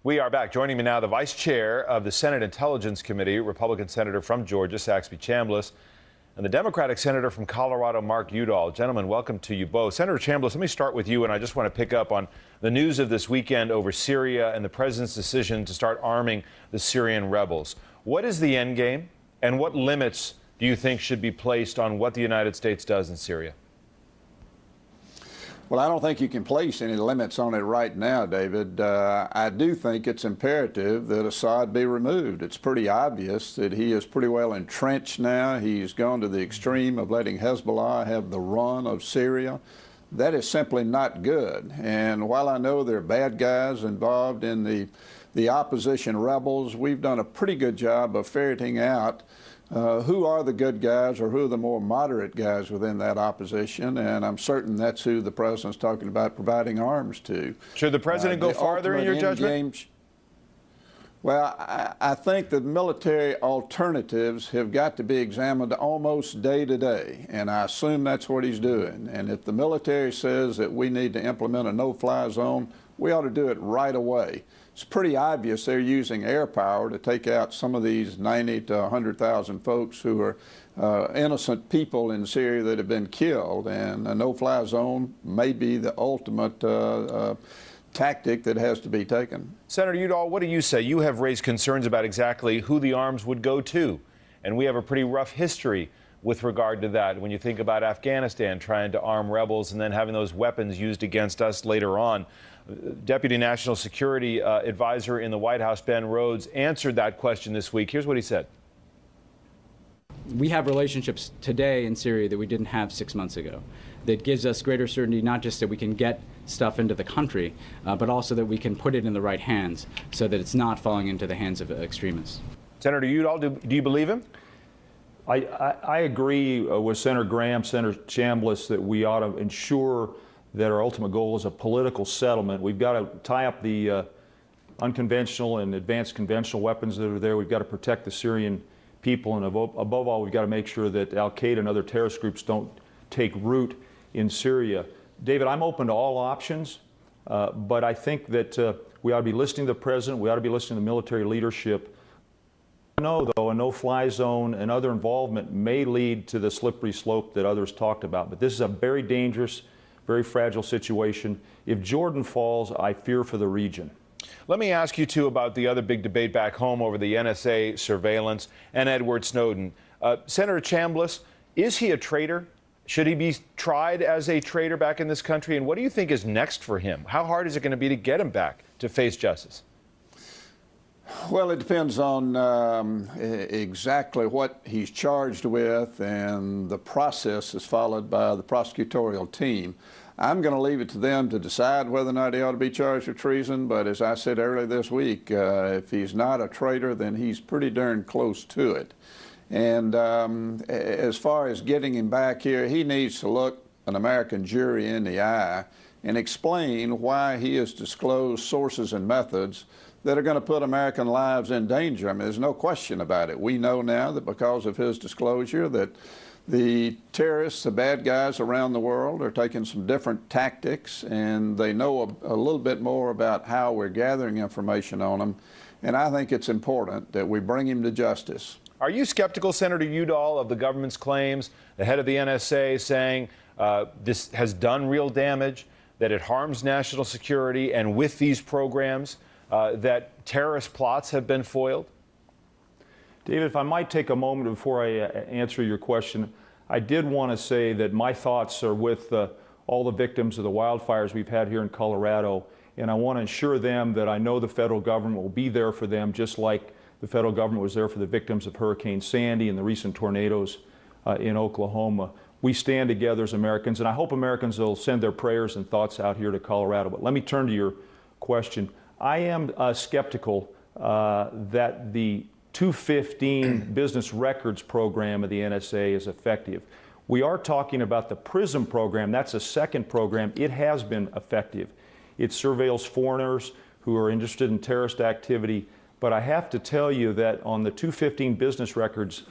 We are back. Joining me now, the Vice Chair of the Senate Intelligence Committee, Republican Senator from Georgia, Saxby Chambliss, and the Democratic Senator from Colorado, Mark Udall. Gentlemen, welcome to you both. Senator Chambliss, let me start with you, and I just want to pick up on the news of this weekend over Syria and the president's decision to start arming the Syrian rebels. What is the end game, and what limits do you think should be placed on what the United States does in Syria? Well, I don't think you can place any limits on it right now, David. I do think it's imperative that Assad be removed. It's pretty obvious that he is pretty well entrenched now. He's gone to the extreme of letting Hezbollah have the run of Syria. That is simply not good. And while I know there are bad guys involved in the opposition rebels, we've done a pretty good job of ferreting out who are the good guys or who are the more moderate guys within that opposition, and I'm certain that's who the president's talking about providing arms to. Should the president go farther in your judgment? Well, I think the military alternatives have got to be examined almost day to day, and I assume that's what he's doing. And if the military says that we need to implement a no-fly zone, we ought to do it right away. It's pretty obvious they're using air power to take out some of these 90 to 100,000 folks who are innocent people in Syria that have been killed, and a no-fly zone may be the ultimate tactic that has to be taken. Senator Udall, what do you say? You have raised concerns about exactly who the arms would go to, and we have a pretty rough history with regard to that. When you think about Afghanistan trying to arm rebels and then having those weapons used against us later on. Deputy National Security Advisor in the White House, Ben Rhodes, answered that question this week. Here's what he said. We have relationships today in Syria that we didn't have 6 months ago. That gives us greater certainty, not just that we can get stuff into the country, but also that we can put it in the right hands so that it's not falling into the hands of extremists. Senator Udall, do you believe him? I agree with Senator Graham, Senator Chambliss, that we ought to ensure that our ultimate goal is a political settlement. We've got to tie up the unconventional and advanced conventional weapons that are there. We've got to protect the Syrian people, and above all, we've got to make sure that al-Qaeda and other terrorist groups don't take root in Syria. David, I'm open to all options, but I think that we ought to be listening to the president. We ought to be listening to the military leadership. No, though, a no-fly zone and other involvement may lead to the slippery slope that others talked about. But this is a very dangerous, very fragile situation. If Jordan falls, I fear for the region. Let me ask you, too, about the other big debate back home over the NSA surveillance and Edward Snowden. Senator Chambliss, is he a traitor? Should he be tried as a traitor back in this country? And what do you think is next for him? How hard is it going to be to get him back to face justice? Well, it depends on exactly what he's charged with, and the process is followed by the prosecutorial team. I'm going to leave it to them to decide whether or not he ought to be charged with treason, but as I said earlier this week, if he's not a traitor, then he's pretty darn close to it. And as far as getting him back here, he needs to look an American jury in the eye and explain why he has disclosed sources and methods that are going to put American lives in danger. I mean, there's no question about it. We know now that because of his disclosure that the terrorists, the bad guys around the world, are taking some different tactics, and they know a little bit more about how we're gathering information on them. And I think it's important that we bring him to justice. Are you skeptical, Senator Udall, of the government's claims, the head of the NSA saying this has done real damage, that it harms national security, and with these programs, that terrorist plots have been foiled? David, if I might take a moment before I answer your question, I did want to say that my thoughts are with all the victims of the wildfires we've had here in Colorado, and I want to assure them that I know the federal government will be there for them, just like the federal government was there for the victims of Hurricane Sandy and the recent tornadoes in Oklahoma. We stand together as Americans, and I hope Americans will send their prayers and thoughts out here to Colorado. But let me turn to your question. I am skeptical that the 215 business records program of the NSA is effective. We are talking about the PRISM program. That's a second program. It has been effective. It surveils foreigners who are interested in terrorist activity. But I have to tell you that on the 215 business records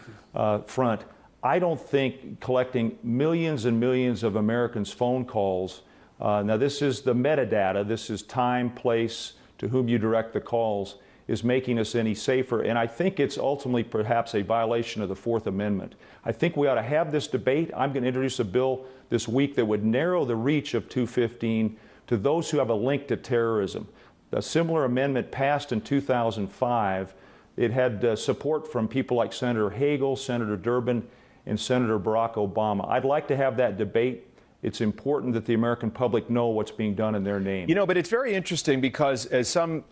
front, I don't think collecting millions and millions of Americans' phone calls, now this is the metadata, this is time, place, to whom you direct the calls is making us any safer. And I think it's ultimately perhaps a violation of the Fourth Amendment. I think we ought to have this debate. I'm going to introduce a bill this week that would narrow the reach of 215 to those who have a link to terrorism. A similar amendment passed in 2005. It had support from people like Senator Hagel, Senator Durbin, and Senator Barack Obama. I'd like to have that debate. It's important that the American public know what's being done in their name. You know, but it's very interesting because, as some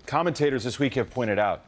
commentators this week have pointed out,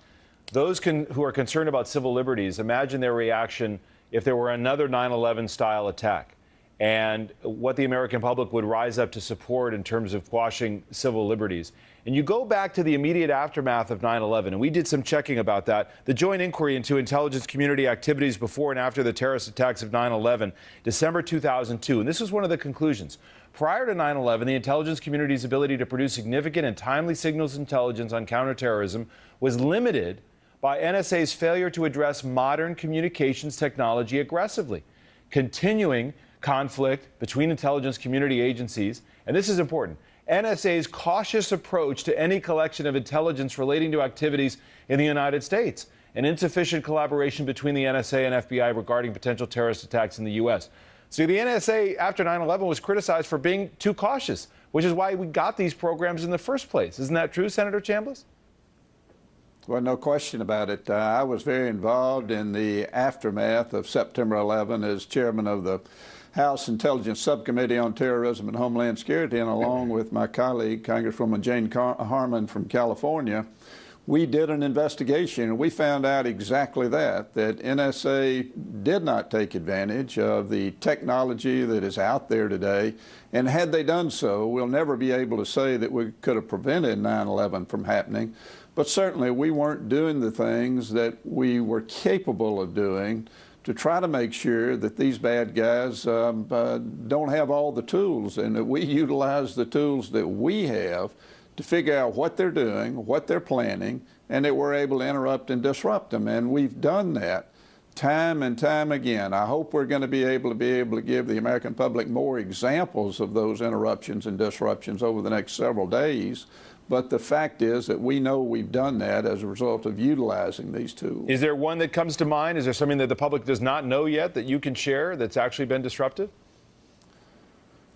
those who are concerned about civil liberties, imagine their reaction if there were another 9/11 style attack, and what the American public would rise up to support in terms of quashing civil liberties. And you go back to the immediate aftermath of 9/11, and we did some checking about that. The Joint Inquiry into Intelligence Community Activities before and after the terrorist attacks of 9/11, December 2002. And this was one of the conclusions. Prior to 9/11, the intelligence community's ability to produce significant and timely signals intelligence on counterterrorism was limited by NSA's failure to address modern communications technology aggressively, continuing conflict between intelligence community agencies, and this is important, NSA's cautious approach to any collection of intelligence relating to activities in the United States, and insufficient collaboration between the NSA and FBI regarding potential terrorist attacks in the U.S. So the NSA, after 9/11, was criticized for being too cautious, which is why we got these programs in the first place. Isn't that true, Senator Chambliss? Well, no question about it. I was very involved in the aftermath of September 11 as chairman of the House Intelligence Subcommittee on Terrorism and Homeland Security, and along with my colleague, Congresswoman Jane Harman from California, we did an investigation, and we found out exactly that NSA did not take advantage of the technology that is out there today. And had they done so, we'll never be able to say that we could have prevented 9/11 from happening. But certainly we weren't doing the things that we were capable of doing to try to make sure that these bad guys don't have all the tools, and that we utilize the tools that we have to figure out what they're doing, what they're planning, and that we're able to interrupt and disrupt them. And we've done that time and time again. I hope we're going to be able to give the American public more examples of those interruptions and disruptions over the next several days. But the fact is that we know we've done that as a result of utilizing these tools. Is there one that comes to mind? Is there something that the public does not know yet that you can share that's actually been disrupted?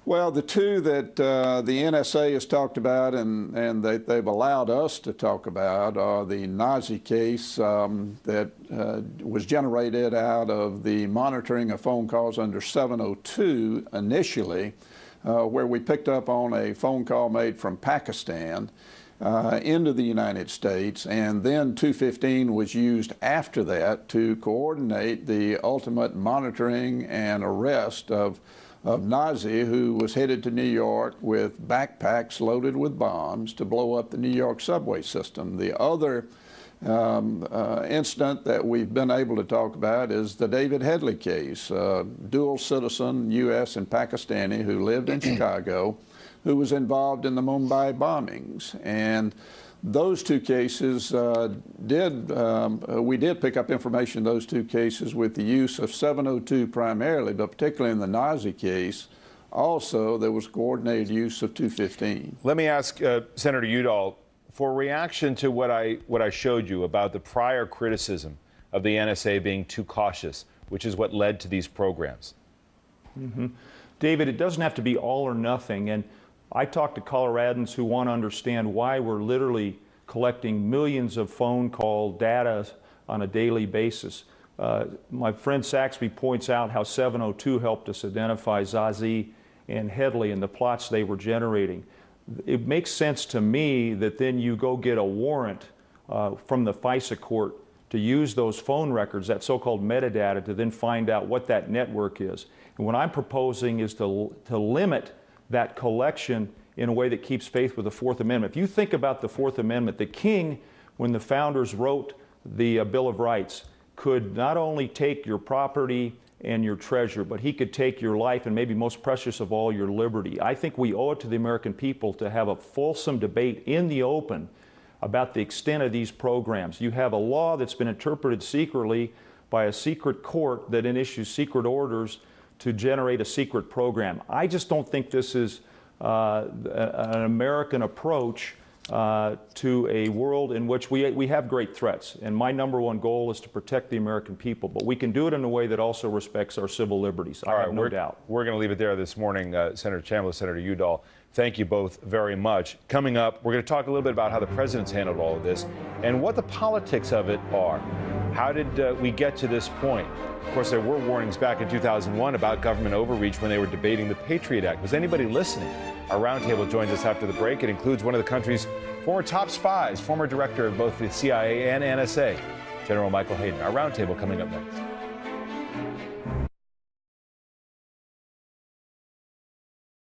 Well, the two that the NSA has talked about and they've allowed us to talk about are the Nazi case that was generated out of the monitoring of phone calls under 702 initially, where we picked up on a phone call made from Pakistan into the United States, and then 215 was used after that to coordinate the ultimate monitoring and arrest of Nazi, who was headed to New York with backpacks loaded with bombs to blow up the New York subway system. The other incident that we've been able to talk about is the David Headley case, dual citizen, U.S. and Pakistani, who lived in Chicago, who was involved in the Mumbai bombings. And those two cases we did pick up information in those two cases with the use of 702 primarily, but particularly in the Nazi case, also there was coordinated use of 215. Let me ask Senator Udall for reaction to what I showed you about the prior criticism of the NSA being too cautious, which is what led to these programs. Mm-hmm. David, it doesn't have to be all or nothing. And I talk to Coloradans who want to understand why we're literally collecting millions of phone call data on a daily basis. My friend Saxby points out how 702 helped us identify Zazi and Headley and the plots they were generating. It makes sense to me that then you go get a warrant from the FISA court to use those phone records, that so-called metadata, to then find out what that network is. And what I'm proposing is to limit that collection in a way that keeps faith with the Fourth Amendment. If you think about the Fourth Amendment, the king, when the founders wrote the Bill of Rights, could not only take your property and your treasure, but he could take your life and maybe most precious of all, your liberty. I think we owe it to the American people to have a fulsome debate in the open about the extent of these programs. You have a law that's been interpreted secretly by a secret court that then issues secret orders to generate a secret program. I just don't think this is an American approach to a world in which we have great threats. And my #1 goal is to protect the American people. But we can do it in a way that also respects our civil liberties. I have no doubt. We're going to leave it there this morning. Senator Chambliss, Senator Udall, thank you both very much. Coming up, we're going to talk a little bit about how the president's handled all of this and what the politics of it are. How did we get to this point? Of course, there were warnings back in 2001 about government overreach when they were debating the Patriot Act. Was anybody listening? Our roundtable joins us after the break. It includes one of the country's former top spies, former director of both the CIA and NSA, General Michael Hayden. Our roundtable coming up next.